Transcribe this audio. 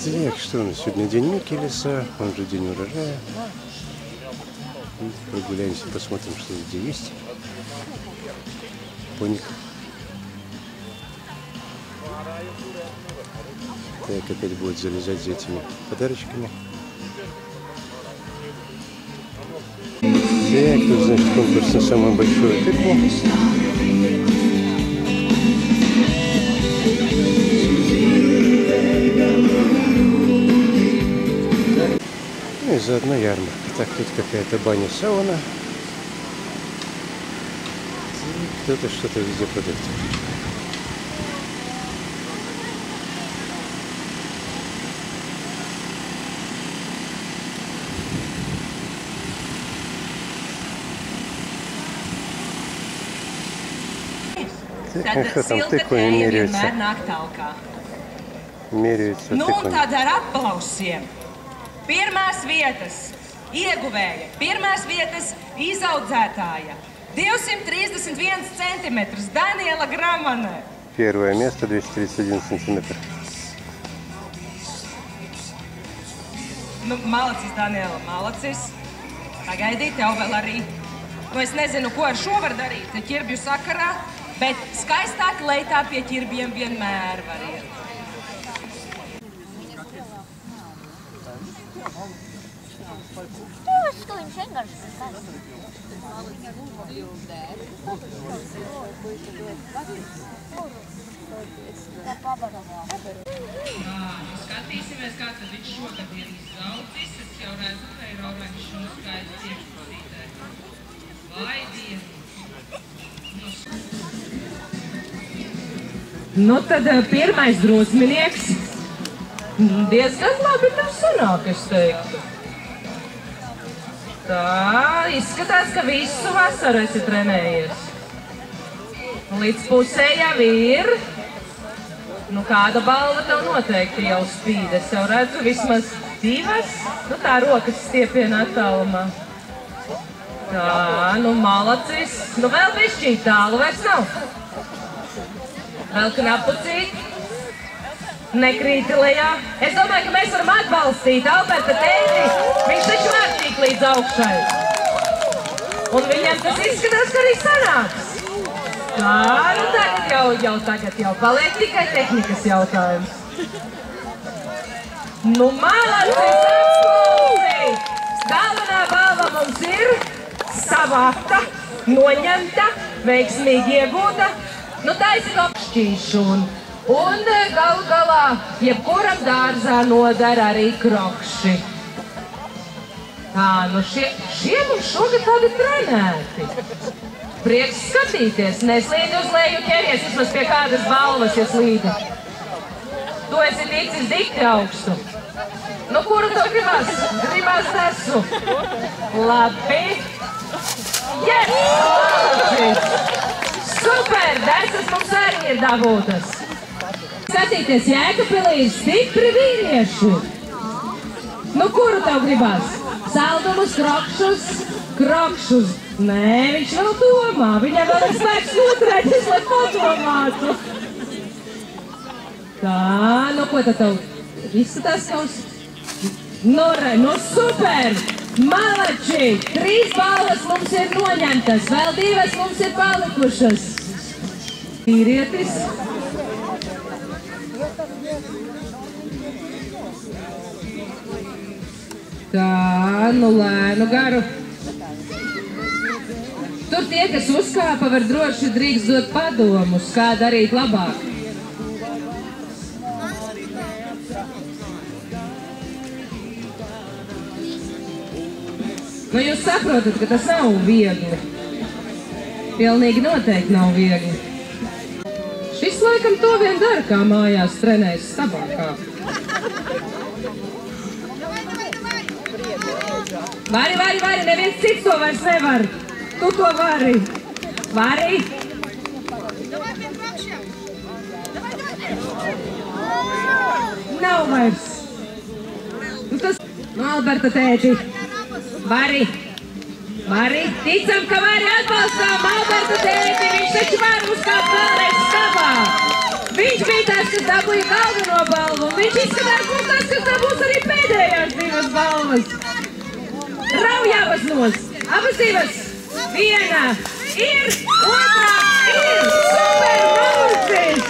Так, что у нас сегодня день Микелеса, он же день урожая. Прогуляемся, посмотрим, что где есть. Поник. Так, опять будет залезать за этими подарочками. Так, тут, значит, конкурс на самую большую тыкву. Ну и заодно ярмарка. Так, тут какая-то баня-сауна. Кто-то что-то везде продает. Tad silta tēja vienmēr nāk talkā. Меряются Nu, тыквами. tad ar aplausiem. Pirmās vietas ieguvēja, pirmās vietas izaudzētāja. 231 centimetrus Daniela Gramane. Первое место 231 сантиметр. Nu, malacis, Daniela, malacis. Pagaidīt, tev vēl arī. Nu, es nezinu, ko ar šo var darīt ķirbju sakarā, bet skaistāk leitā pie ķirbjiem vienmēr var iet. Ko viņš vienkārši Skatīsimies, kā tad viņš šogad ir izaudzis. Es jau redzu, ka ir oranžs un skaists iekšpusītē. Vai dienu. Nu, tad pirmais drosminieks. Diezgan labi tev sanāk, es teiktu. Tā, izskatās, ka visu vasaru esi trenējies. Līdz pusē jau ir. Nu, kāda balva tev noteikti jau spīd. Es jau redzu vismaz 2. Nu, tā rokas stiepiena attālumā. Tā, nu, malacis. Nu, vēl bišķīt tālu, vairs nav. Vēl knapucīt. Nekrīti lejā. Es domāju, ka mēs varam atbalstīt Alberta tēti. Viņš taču var tik līdz augšai. Un viņam tas izskatās, ka arī sanāks. Tā, nu tagad jau paliek tikai tehnikas jautājums. Nu, malacis apklausi! Galvenā balva mums ir savākta, noņemta, veiksmīgi iegūta. Nu, taisi kopšķīšu un galu galā jebkuram dārzā nodara arī krokši. Tā, nu šie mums šogad tādi trenēti. Prieks skatīties, neslīdi uz leju ķeries, vismaz pie kādas balvas, ja slīdi. Tu esi ticis dikti augstu. Nu, kuru to gribās? Gribās nesu. Labi. Yes! Super! Desas mums arī ir dabūtas. Skatīties, Jēkabpilī ir stipri vīrieši. Nu, kuru tev gribās? Saldumus, krokšus. Nē, viņš vēl domā. Viņam vēl ir spēks noturēties, lai padomātu. Tā, nu ko tad tev izskatās kaut? Nu, super! Malači! 3 balvas mums ir noņemtas, vēl 2 mums ir palikušas. Vīrietis. Tā, nu lēnu garu. Tur tie, kas uzkāpa, var droši drīkst dot padomus, kā darīt labāk. Nu, jūs saprotat, ka tas nav viegli. Pilnīgi noteikti nav viegli. Šis laikam to vien dara, kā mājās trenējas stabākā. Vari, neviens cits to vairs nevar. Tu to vari. Vari. Nav vairs. Nu tas, Alberta tēti. Vari. Ticam, ka vari atbalstām Alberta tēti. Viņš taču var uzkāpt vēlreiz stabā. Viņš bija tas, kas dabūja galveno balvu. Viņš izskatās mums tas, kas nos. Rauj abas nos. Abas divas. Viena ir, otrā ir. Super mūzis!